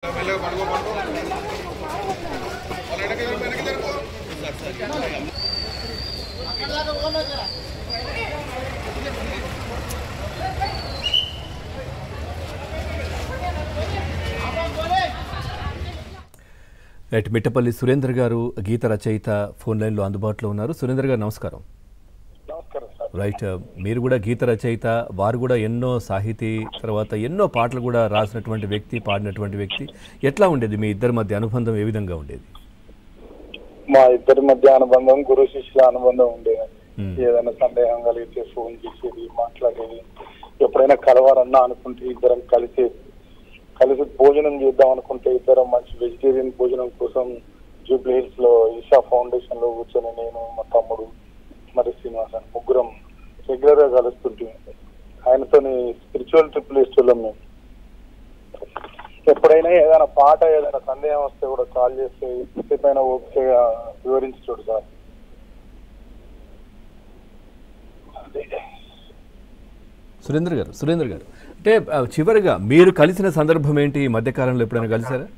Right Mittapalli Surender గారు గీత రచయిత phone లైన్లో అందుబాటులో ఉన్నారు. సురేందర్ గారు నమస్కారం. రైట్, మీరు కూడా గీత రచయిత, వారు కూడా ఎన్నో సాహితీ తర్వాత ఎన్నో పాటలు కూడా రాసినటువంటి వ్యక్తి, పాడినటువంటి వ్యక్తి. ఎట్లా ఉండేది మీ ఇద్దరి మధ్య అనుబంధం, ఏ విధంగా ఉండేది? మా ఇద్దరి మధ్య అనుబంధం గురు శిష్యుల అనుబంధం ఉండేది. ఏదైనా సందేహం కలిగితే ఫోన్ చేసేది, మాట్లాడేది. ఎప్పుడైనా కలవాలన్నా అనుకుంటే ఇద్దరం కలిసి భోజనం చేద్దాం అనుకుంటే ఇద్దరం మంచి వెజిటేరియన్ భోజనం కోసం జూబ్లీ హిల్స్ లో ఈషా ఫౌండేషన్ లో కూర్చొని నేను, మా తమ్ముడు మరి శ్రీనివాస్ అని ముగ్గురం రెగ్యులర్ గా కలుస్తుంటే ఆయనతోని స్పిరిచువల్ ట్రిప్ వేస్తున్నాం మేము. ఎప్పుడైనా ఏదైనా పాట, ఏదైనా సందేహం వస్తే కూడా కాల్ చేస్తే ఎంతసేపైనా ఓపికగా వివరించుడు సార్. సురేందర్ గారు అంటే చివరిగా మీరు కలిసిన సందర్భం ఏంటి? ఈ మధ్యకాలంలో ఎప్పుడైనా కలిసారా?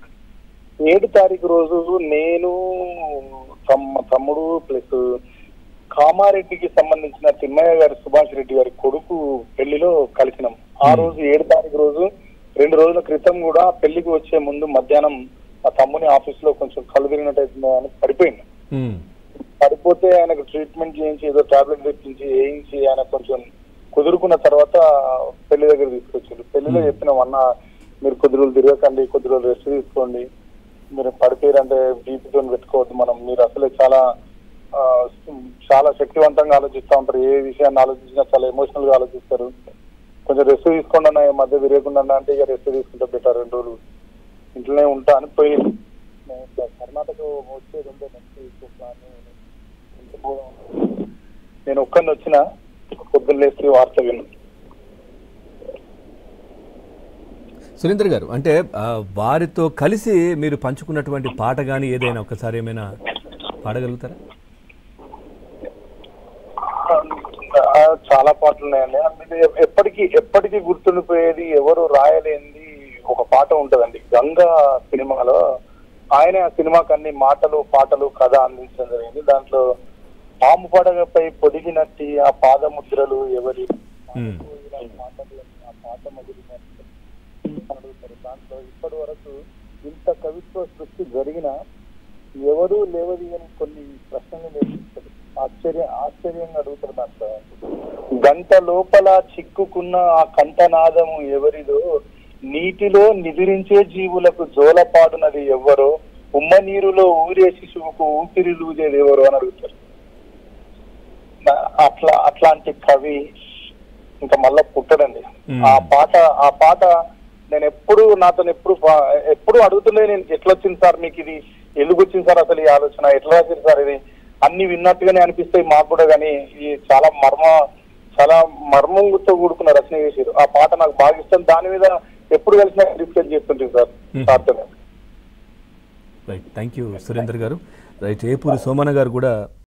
7 తారీఖు రోజు నేను, తమ్ముడు ప్లస్ కామారెడ్డికి సంబంధించిన తిమ్మయ్య గారి, సుభాష్ రెడ్డి గారి కొడుకు పెళ్లిలో కలిసినాం. ఆ రోజు 7 తారీఖు రోజు 2 రోజుల క్రితం కూడా పెళ్లికి వచ్చే ముందు మధ్యాహ్నం మా తమ్ముని ఆఫీస్ లో కొంచెం కళ్ళు తిరిగినట్టు అని పడిపోయింది. పడిపోతే ఆయనకు ట్రీట్మెంట్ చేయించి ఏదో టాబ్లెట్ తెప్పించి వేయించి ఆయన కొంచెం కుదురుకున్న తర్వాత పెళ్లి దగ్గర తీసుకొచ్చారు. పెళ్లిలో చెప్పినాం, అన్న మీరు కొద్ది రోజులు తిరగకండి, కొద్ది రోజులు రెస్ట్ తీసుకోండి, మీరు పడిపోయారంటే బీపీతో పెట్టుకోవద్దు, మనం మీరు అసలే చాలా శక్తివంతంగా ఆలోచిస్తూ ఉంటారు, ఏ విషయాన్ని ఆలోచించినా చాలా ఎమోషనల్ గా ఆలోచిస్తారు, కొంచెం రెస్ట్ తీసుకోండి అన్న, ఈ మధ్య తిరగకుండా అంటే ఇక రెస్ట్ తీసుకుంటే బెటర్, 2 రోజులు ఇంట్లోనే ఉంటా అని పోయి కర్ణాటక వచ్చేది ఉంటే నెక్స్ట్ ప్లాన్. నేను ఒక్కడిని వచ్చిన పొద్దున్న లేచి వార్త విన్నాను. సురేందర్ గారు, అంటే వారితో కలిసి మీరు పంచుకున్నటువంటి పాట కానీ ఏదైనా ఒకసారి ఏమైనా పాడగలుగుతారా? చాలా పాటలు ఉన్నాయండి. ఎప్పటికీ గుర్తుండిపోయేది, ఎవరు రాయలేనిది ఒక పాట ఉంటదండి. గంగా సినిమాలో ఆయనే ఆ సినిమాకి అన్ని మాటలు, పాటలు, కథ అందించడం జరిగింది. దాంట్లో పాము పడగపై పొదిగినట్టి ఆ పాదముద్రలు ఎవరి అడుగుతారు. దాంట్లో ఇప్పటి వరకు ఇంత కవిత్వ సృష్టి జరిగిన ఎవరు లేవది అని కొన్ని ప్రశ్నలు నేర్పిస్తారు. ఆశ్చర్యంగా అడుగుతారు. దాంట్లో గంట లోపల చిక్కుకున్న ఆ కంఠనాదము ఎవరిదో, నీటిలో నిదిరించే జీవులకు జోలపాడునది ఎవరో, ఉమ్మ నీరులో ఊరే శిశువుకు ఊపిరి లూజేది ఎవరో అని అడుగుతారు. అట్లాంటి కవి ఇంకా మళ్ళా పుట్టడండి. ఆ పాట నేను ఎప్పుడు అడుగుతుండే, నేను ఎట్లా వచ్చింది సార్ మీకు ఇది, ఎందుకు వచ్చింది సార్ అసలు ఈ ఆలోచన, ఎట్లా రాసింది సార్ ఇది, అన్ని విన్నట్టుగానే అనిపిస్తాయి మాకు కూడా, కానీ ఈ చాలా మర్మంతో కూడుకున్న రచన చేశారు. ఆ పాట నాకు బాగా ఇష్టం. దాని మీద ఎప్పుడు కలిసినా డిస్కస్ చేస్తుంటారు సార్ సార్తో. రైట్, థ్యాంక్ యూ సురేందర్ గారు. రైట్, ఏపూరి సోమన్న గారు కూడా